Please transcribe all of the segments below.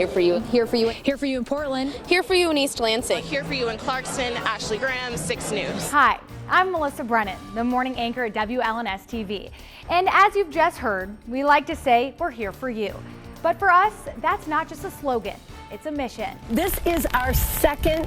Here for you. Here for you. Here for you in Portland. Here for you in East Lansing. Here for you in Clarkston. Ashley Graham, 6 News. Hi, I'm Melissa Brennan, the morning anchor at WLNS TV. And as you've just heard, we like to say we're here for you. But for us, that's not just a slogan, it's a mission. This is our second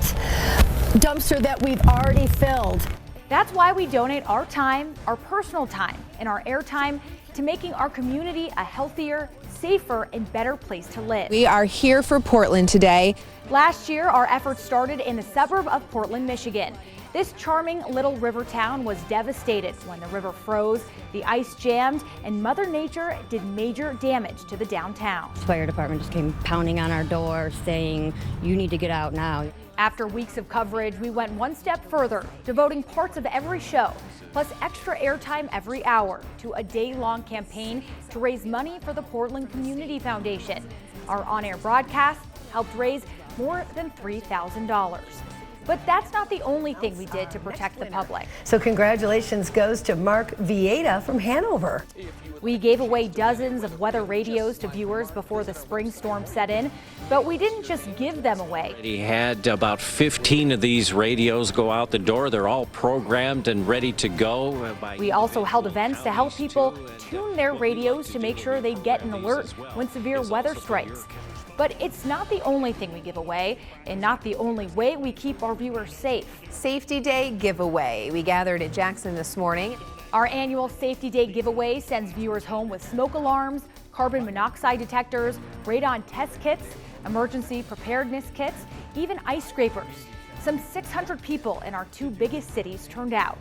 dumpster that we've already filled. That's why we donate our time, our personal time, and our airtime to making our community a healthier, safer, and better place to live. We are here for Portland today. Last year, our efforts started in the suburb of Portland, Michigan. This charming little river town was devastated when the river froze, the ice jammed, and Mother Nature did major damage to the downtown. The fire department just came pounding on our door saying, you need to get out now. After weeks of coverage, we went one step further, devoting parts of every show, plus extra airtime every hour, to a day-long campaign to raise money for the Portland Community Foundation. Our on-air broadcast helped raise more than $3,000. But that's not the only thing we did to protect the public. So congratulations goes to Mark Vieta from Hanover. We gave away dozens of weather radios to viewers before the spring storm set in, but we didn't just give them away. He had about 15 of these radios go out the door. They're all programmed and ready to go. We also held events to help people tune their radios to make sure they get an alert when severe weather strikes. But it's not the only thing we give away, and not the only way we keep our viewers safe. Safety Day giveaway. We gathered at Jackson this morning. Our annual Safety Day giveaway sends viewers home with smoke alarms, carbon monoxide detectors, radon test kits, emergency preparedness kits, even ice scrapers. Some 600 people in our 2 biggest cities turned out.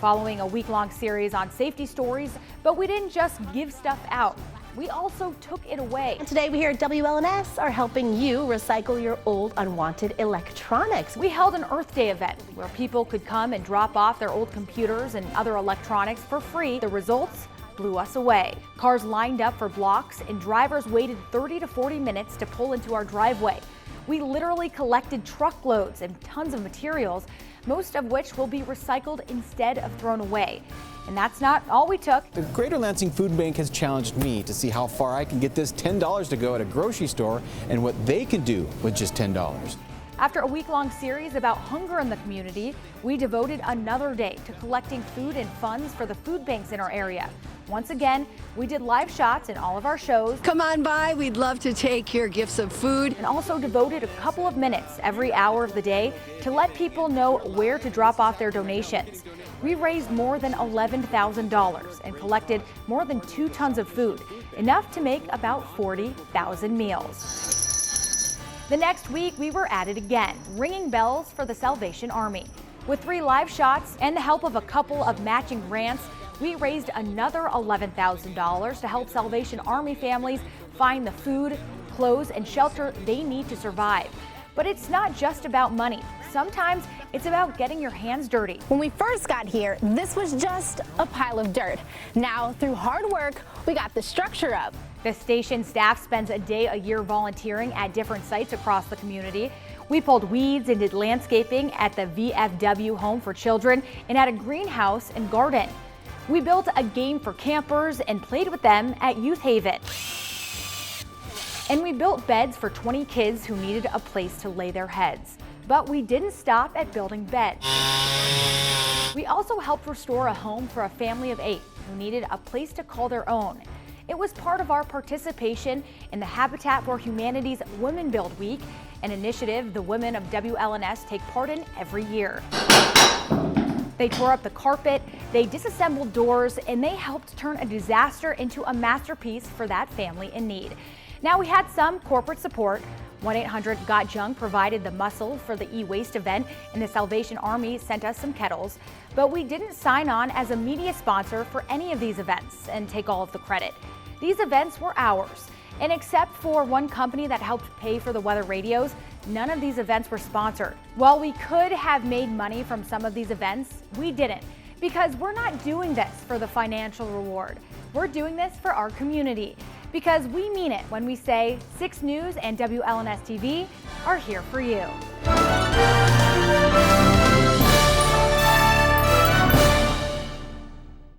Following a week-long series on safety stories, but we didn't just give stuff out. We also took it away. And today we here at WLNS are helping you recycle your old unwanted electronics. We held an Earth Day event where people could come and drop off their old computers and other electronics for free. The results blew us away. Cars lined up for blocks and drivers waited 30 to 40 minutes to pull into our driveway. We literally collected truckloads and tons of materials, most of which will be recycled instead of thrown away. And that's not all we took. The Greater Lansing Food Bank has challenged me to see how far I can get this $10 to go at a grocery store and what they can do with just $10. After a week-long series about hunger in the community, we devoted another day to collecting food and funds for the food banks in our area. Once again, we did live shots in all of our shows. Come on by, we'd love to take your gifts of food. And also devoted a couple of minutes every hour of the day to let people know where to drop off their donations. We raised more than $11,000 and collected more than 2 tons of food, enough to make about 40,000 meals. The next week, we were at it again, ringing bells for the Salvation Army. With 3 live shots and the help of a couple of matching grants, we raised another $11,000 to help Salvation Army families find the food, clothes, and shelter they need to survive. But it's not just about money. Sometimes it's about getting your hands dirty. When we first got here, this was just a pile of dirt. Now, through hard work, we got the structure up. The station staff spends a day a year volunteering at different sites across the community. We pulled weeds and did landscaping at the VFW Home for Children and at a greenhouse and garden. We built a game for campers and played with them at Youth Haven. And we built beds for 20 kids who needed a place to lay their heads. But we didn't stop at building beds. We also helped restore a home for a family of 8 who needed a place to call their own. It was part of our participation in the Habitat for Humanity's Women Build Week, an initiative the women of WLNS take part in every year. They tore up the carpet, they disassembled doors, and they helped turn a disaster into a masterpiece for that family in need. Now, we had some corporate support. 1-800-GOT-JUNK provided the muscle for the e-waste event, and the Salvation Army sent us some kettles. But we didn't sign on as a media sponsor for any of these events and take all of the credit. These events were ours. And except for one company that helped pay for the weather radios, none of these events were sponsored. While we could have made money from some of these events, we didn't, because we're not doing this for the financial reward. We're doing this for our community, because we mean it when we say 6 News and WLNS TV are here for you.